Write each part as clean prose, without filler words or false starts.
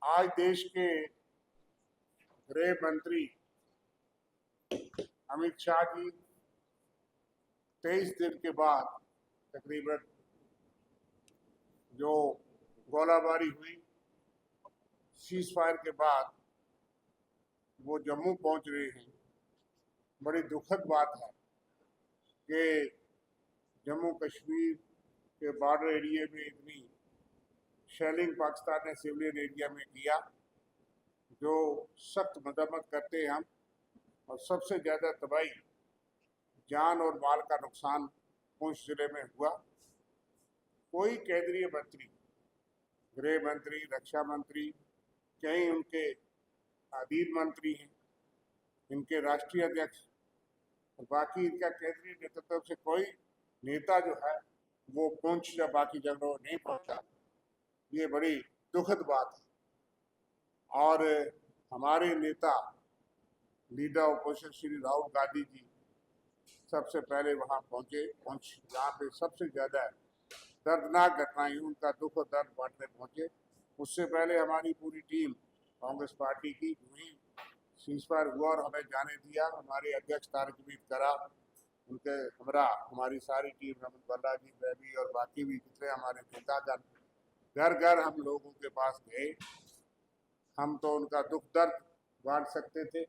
आज देश के गृह मंत्री अमित शाह जी 23 दिन के बाद तकरीबन जो गोलाबारी हुई सीज फायर के बाद वो जम्मू पहुंच रहे हैं। बड़ी दुखद बात है कि जम्मू कश्मीर के बॉर्डर एरिया में इतनी शेलिंग पाकिस्तान ने सिविलियन एरिया में किया, जो सख्त मजम्मत करते हैं हम। और सबसे ज़्यादा तबाही, जान और माल का नुकसान पुंछ जिले में हुआ। कोई केंद्रीय मंत्री, गृह मंत्री, रक्षा मंत्री, कई उनके अधीन मंत्री हैं, इनके राष्ट्रीय अध्यक्ष और बाकी इनका केंद्रीय नेतृत्व से कोई नेता जो है वो पुंछ या बाकी जगहों नहीं पहुंचा। ये बड़ी दुखद बात है। और हमारे नेता लीडर ऑपोजिशन श्री राहुल गांधी जी सबसे पहले वहां पहुंचे। जहाँ पे सबसे ज्यादा दर्दनाक घटनाएं, उनका दुख और दर्द बांटने पहुंचे। उससे पहले हमारी पूरी टीम कांग्रेस पार्टी की वहीं सीज फायर हुआ और हमें जाने दिया। हमारे अध्यक्ष तारिक अमीर करा, उनके हमारी सारी टीम, रमन बल्ला जी, बेबी और बाकी भी जितने हमारे नेतागण, घर घर हम लोगों के पास गए। हम तो उनका दुख दर्द बांट सकते थे।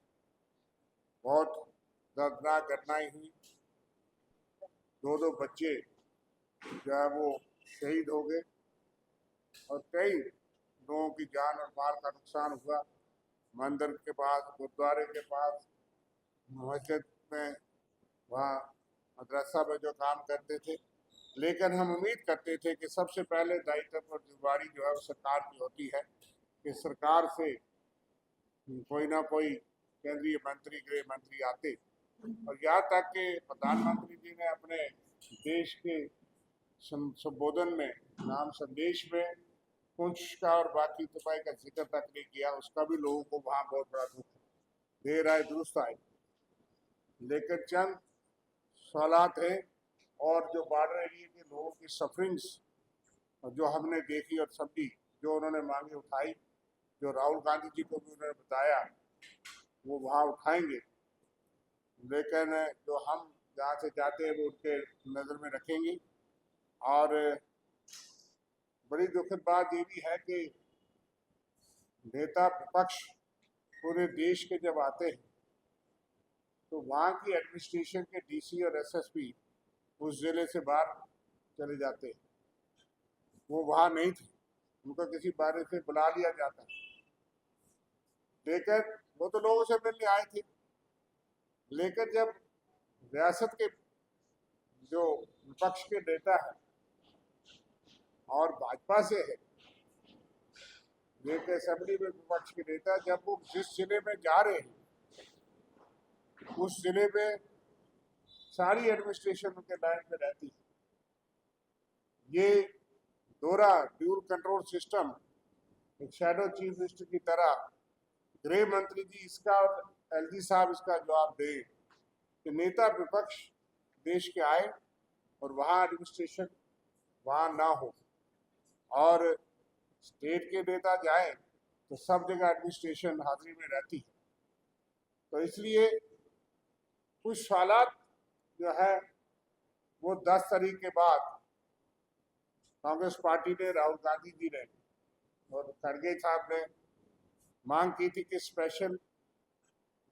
बहुत दर्दनाक घटनाएं हुई। दो बच्चे जो है वो शहीद हो गए और कई लोगों की जान और माल का नुकसान हुआ। मंदिर के पास, गुरुद्वारे के पास, मस्जिद में, वहाँ मदरसा में जो काम करते थे। लेकिन हम उम्मीद करते थे कि सबसे पहले दायित्व और जिम्मेदारी जो है वो सरकार की होती है कि सरकार से कोई ना कोई केंद्रीय मंत्री, गृह मंत्री आते। और यहाँ तक कि प्रधानमंत्री जी ने अपने देश के संबोधन में, नाम संदेश में पुंछ का और बाकी तबाही का जिक्र तक नहीं किया। उसका भी लोगों को वहाँ बहुत बड़ा दुख है। देर आए दुरुस्त आए। लेकिन चंद सवालात हैं और जो बॉर्डर एरिया के लोगों की सफरिंग्स जो हमने देखी और समझी, जो उन्होंने मांगी उठाई, जो राहुल गांधी जी को भी उन्होंने बताया, वो वहाँ उठाएंगे। लेकिन जो हम जहाँ से जाते हैं वो उनके नज़र में रखेंगे। और बड़ी दुखद बात ये भी है कि नेता विपक्ष पूरे देश के जब आते हैं तो वहाँ की एडमिनिस्ट्रेशन के डीसी और एसएसपी उस जिले से बाहर चले जाते हैं। वो वहाँ नहीं थे, उनको किसी बारे से बुला लिया जाता है। लेकिन वो तो लोगों से मिलने आए थे। लेकिन जब रियासत के जो विपक्ष के नेता है और भाजपा से है, लेकिन असेंबली में विपक्ष के नेता, जब वो जिस जिले में जा रहे हैं उस जिले में सारी एडमिनिस्ट्रेशन उनके लाइन में रहती है। ये दोहरा ड्यूल कंट्रोल सिस्टम, एक शैडो चीफ मिनिस्टर की तरह गृह मंत्री जी इसका और एलजी साहब इसका जवाब दें कि नेता विपक्ष देश के आए और वहाँ एडमिनिस्ट्रेशन वहाँ ना हो, और स्टेट के नेता जाए तो सब जगह एडमिनिस्ट्रेशन हाजिरी में रहती है। तो इसलिए कुछ सवालात जो है वो 10 तारीख के बाद कांग्रेस पार्टी ने, राहुल गांधी जी ने और खड़गे साहब ने मांग की थी कि स्पेशल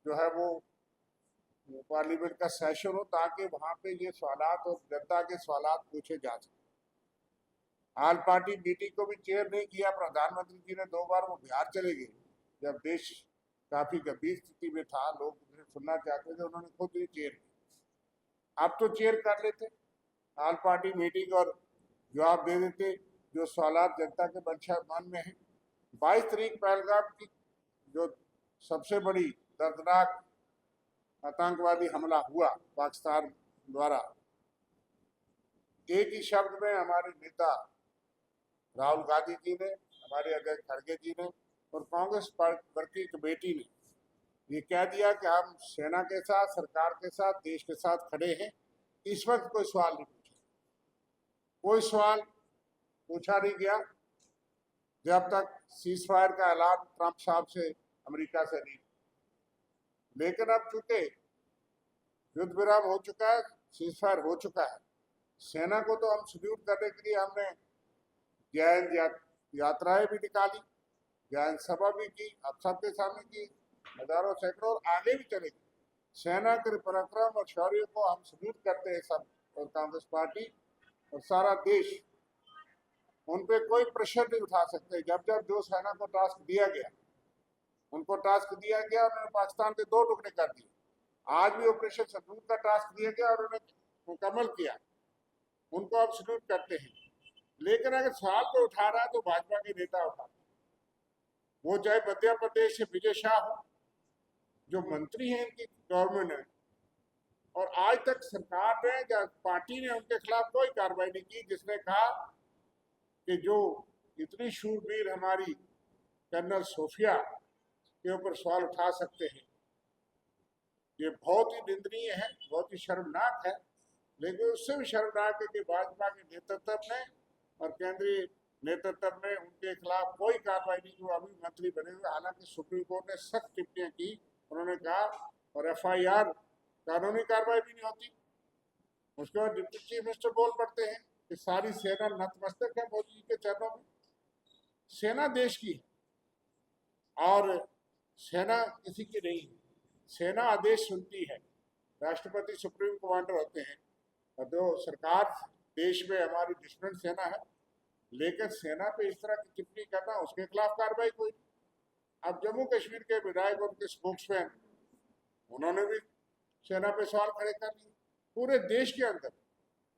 जो है वो पार्लियामेंट का सेशन हो, ताकि वहां पे ये सवालात और जनता के सवालात पूछे जा सके। ऑल पार्टी मीटिंग को भी चेयर नहीं किया। प्रधानमंत्री जी ने 2 बार वो बिहार चले गए जब देश काफी गंभीर स्थिति में था, लोग उन्हें सुनना चाहते थे, उन्होंने खुद ही चेयर किया। अब तो चेयर कर लेते ऑल पार्टी मीटिंग और जवाब दे देते जो सवालात जनता के मन में है। 22 तारीख पहलगाम की जो सबसे बड़ी दर्दनाक आतंकवादी हमला हुआ पाकिस्तान द्वारा, एक ही शब्द में हमारे नेता राहुल गांधी जी ने, हमारे अध्यक्ष खड़गे जी ने और कांग्रेस वर्किंग कमेटी ने ये कह दिया कि हम सेना के साथ, सरकार के साथ, देश के साथ खड़े हैं। इस वक्त कोई सवाल नहीं पूछा, कोई सवाल पूछा नहीं गया। जब तक सीज फायर का ऐलान ट्रंप साहब से अमेरिका से नहीं। लेकिन अब चूंकि युद्ध विराम हो चुका है, सीज फायर हो चुका है, सेना को तो हम सल्यूट करने के लिए हमने जय यात्राएं भी निकाली, जैन सभा भी की, आप सबके सामने की, हजारों सैकड़ों और आगे भी चलेगी। सेना के पराक्रम और शौर्य को हम सल्यूट करते हैं सब, और कांग्रेस पार्टी और सारा देश उन पे कोई प्रेशर नहीं उठा सकते। जब जब जो सेना को टास्क दिया गया, उनको टास्क दिया गया, उन्होंने पाकिस्तान के 2 टुकड़े कर दिए। आज भी ऑपरेशन संदूक का टास्क दिया गया और उन्होंने मुकम्मल किया, उनको हम सल्यूट करते हैं। लेकिन अगर सवाल को उठा रहा है तो भाजपा के नेता उठा, वो चाहे मध्य प्रदेश से विजय शाह हो, जो मंत्री हैं इनकी गवर्नमेंट है, और आज तक सरकार ने या पार्टी ने उनके खिलाफ कोई कार्रवाई नहीं की, जिसने कहा कि जो इतनी शूरवीर हमारी कर्नल सोफिया के ऊपर सवाल उठा सकते हैं, ये बहुत ही निंदनीय है, बहुत ही शर्मनाक है। लेकिन उससे भी शर्मनाक है कि भाजपा के नेतृत्व में और केंद्रीय नेतृत्व में उनके खिलाफ कोई कार्रवाई नहीं, जो अभी मंत्री बने हुए। हालांकि सुप्रीम कोर्ट ने सख्त टिप्पणियां की, उन्होंने कहा, और FIR कानूनी कार्रवाई भी नहीं होती। उसके बाद डिप्टी चीफ मिनिस्टर बोल पड़ते हैं कि सारी सेना नतमस्तक है मोदी जी के चरणों में। सेना देश की है और सेना किसी की नहीं है। सेना आदेश सुनती है, राष्ट्रपति सुप्रीम कमांडर होते हैं, और जो सरकार देश में हमारी दुश्मन सेना है, लेकिन सेना पे इस तरह की टिप्पणी करना, उसके खिलाफ कार्रवाई कोई। अब जम्मू कश्मीर के विधायक और उनके स्पोक्समैन, उन्होंने भी सेना पे सवाल खड़े कर दिए। पूरे देश के अंदर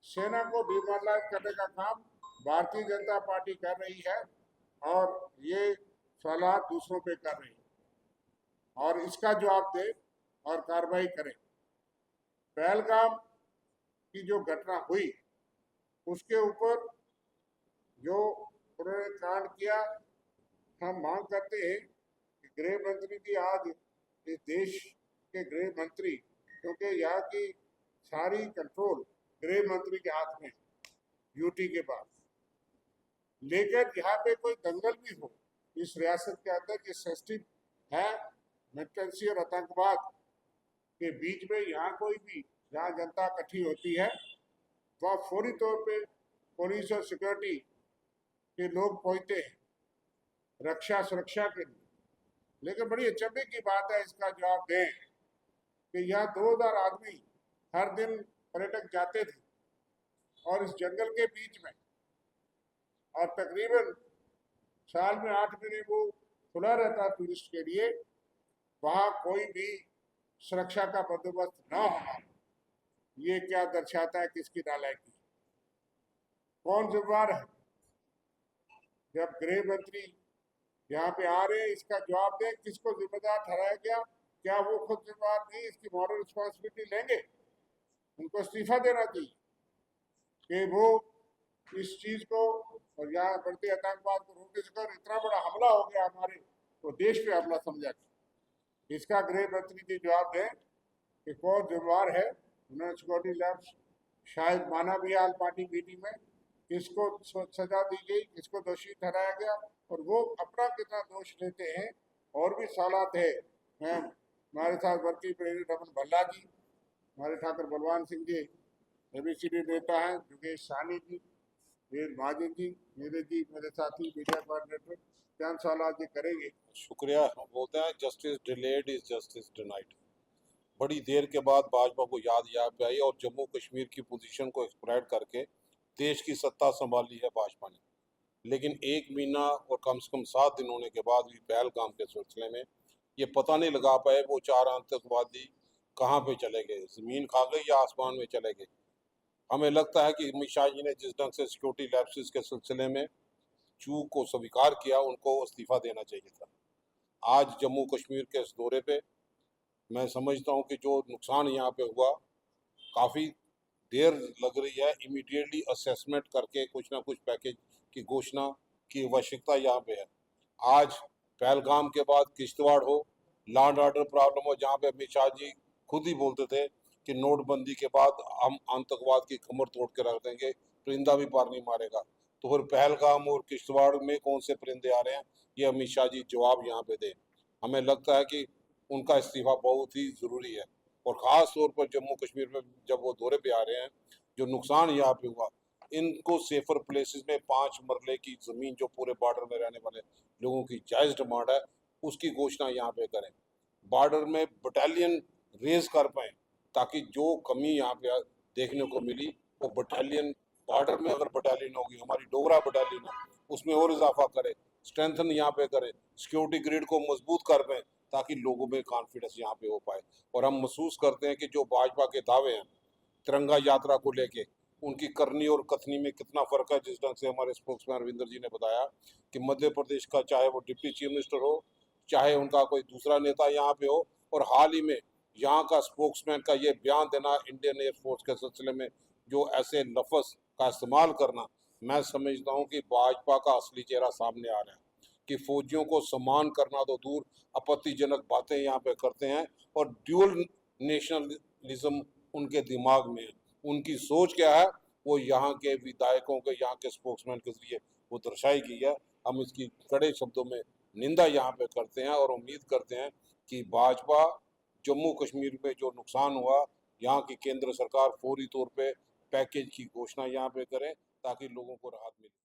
सेना को डिमोरलाइज करने का काम भारतीय जनता पार्टी कर रही है, और ये सवाल दूसरों पे कर रही है, और इसका जवाब दे और कार्रवाई करें। पहलगाम की जो घटना हुई, उसके ऊपर जो उन्होंने कांड किया, हम मांग करते हैं कि गृह मंत्री जी, आज इस देश के गृह मंत्री, क्योंकि यहाँ की सारी कंट्रोल गृह मंत्री के हाथ में, यूटी के पास, लेकिन यहाँ पे कोई दंगल भी हो इस रियासत के अंदर, जो सेंसिटिव है, मिलिटेंसी और आतंकवाद के बीच में, यहाँ कोई भी, जहाँ जनता इकट्ठी होती है, वह फौरी तौर पे पुलिस और सिक्योरिटी के लोग पहुंचते हैं रक्षा सुरक्षा के लिए। लेकिन बड़ी अचंभे की बात है, इसका जवाब दें कि यहाँ 2000 आदमी हर दिन पर्यटक जाते थे, और इस जंगल के बीच में, और तकरीबन साल में 8 महीने वो खुला रहता टूरिस्ट के लिए, वहाँ कोई भी सुरक्षा का बंदोबस्त न होना, ये क्या दर्शाता है किसकी नालायकी? कौन जिम्मेदार है? जब गृह मंत्री यहाँ पे आ रहे हैं, इसका जवाब दें, किसको जिम्मेदार ठहराया गया? क्या वो खुद जिम्मेदार नहीं, इसकी मॉरल रिस्पॉन्सिबिलिटी लेंगे? उनको इस्तीफा देना चाहिए कि वो इस चीज को और यहाँ बढ़ते आतंकवाद को रोकने से, इतना बड़ा हमला हो गया हमारे तो देश पे हमला समझा, इसका गृह मंत्री जी जवाब दें कि कौन जिम्मेदार है। उन्होंने सिक्योरिटी लैब्स शायद माना भी हाल पार्टी मीटिंग में, किसको सजा दी गई, किसको दोषी ठहराया गया, और वो अपना कितना दोष लेते हैं। और भी सवाल है, हमारे साथ वर्किंग प्रेसिडेंट रमन भल्ला जी, हमारे ठाकुर बलवान सिंह जी, ABCD नेता हैं, योगेश साहनी जी, वीर महाजन जी, मेरे साथी मीडिया कोऑर्डिनेटर, क्या सवाल जी करेंगे? शुक्रिया। बोलते हैं justice delayed is justice denied. बड़ी देर के बाद भाजपा को याद पे आई और जम्मू कश्मीर की पोजीशन को एक्सप्लॉइट करके देश की सत्ता संभाली है भाजपा ने। लेकिन 1 महीना और कम से कम 7 दिन होने के बाद भी पहलगाम के सिलसिले में ये पता नहीं लगा पाए वो 4 आतंकवादी कहाँ पे चले गए, जमीन खा गए या आसमान में चले गए। हमें लगता है कि अमित शाह जी ने जिस ढंग से सिक्योरिटी लैप्सेस के सिलसिले में चूक को स्वीकार किया, उनको इस्तीफा देना चाहिए था। आज जम्मू कश्मीर के इस दौरे पे मैं समझता हूँ कि जो नुकसान यहाँ पे हुआ, काफ़ी देर लग रही है। इमीडिएटली असेसमेंट करके कुछ ना कुछ पैकेज की घोषणा की आवश्यकता यहाँ पे है। आज पहलगाम के बाद किश्तवाड़ हो, लॉ एंड ऑर्डर प्रॉब्लम हो, जहाँ पे अमित शाह जी खुद ही बोलते थे कि नोटबंदी के बाद हम आतंकवाद की कमर तोड़ के रख देंगे, परिंदा भी पार नहीं मारेगा। तो फिर पहलगाम और किश्तवाड़ में कौन से परिंदे आ रहे हैं, ये अमित शाह जी जवाब यहाँ पे दें। हमें लगता है कि उनका इस्तीफा बहुत ही ज़रूरी है, और ख़ास तौर पर जम्मू कश्मीर में जब वो दौरे पे आ रहे हैं, जो नुकसान यहाँ पे हुआ, इनको सेफर प्लेसेस में 5 मरले की ज़मीन जो पूरे बॉर्डर में रहने वाले लोगों की जायज़ डिमांड है, उसकी घोषणा यहाँ पे करें। बॉर्डर में बटालियन रेज कर पाएँ, ताकि जो कमी यहाँ पे देखने को मिली, वो बटालियन बॉर्डर में अगर बटालियन होगी, हमारी डोगरा बटालियन है, उसमें और इजाफा करें, स्ट्रेंथन यहाँ पे करें, सिक्योरिटी ग्रिड को मजबूत कर पाएँ, ताकि लोगों में कॉन्फिडेंस यहाँ पे हो पाए। और हम महसूस करते हैं कि जो भाजपा के दावे हैं तिरंगा यात्रा को लेके, उनकी करनी और कथनी में कितना फर्क है। जिस ढंग से हमारे स्पोक्समैन रविंदर जी ने बताया कि मध्य प्रदेश का चाहे वो डिप्टी चीफ मिनिस्टर हो, चाहे उनका कोई दूसरा नेता यहाँ पे हो, और हाल ही में यहाँ का स्पोक्समैन का ये बयान देना इंडियन एयरफोर्स के सिलसिले में, जो ऐसे लफ्ज़ का इस्तेमाल करना, मैं समझता हूँ कि भाजपा का असली चेहरा सामने आ रहा है कि फौजियों को सम्मान करना तो दूर, आपत्तिजनक बातें यहाँ पे करते हैं, और ड्यूअल नेशनलिज्म उनके दिमाग में है। उनकी सोच क्या है, वो यहाँ के विधायकों के, यहाँ के स्पोक्समैन के जरिए वो दर्शाई गई है। हम इसकी कड़े शब्दों में निंदा यहाँ पे करते हैं, और उम्मीद करते हैं कि भाजपा जम्मू कश्मीर में जो नुकसान हुआ, यहाँ की केंद्र सरकार फौरी तौर पे पैकेज की घोषणा यहाँ पे करे, ताकि लोगों को राहत मिले।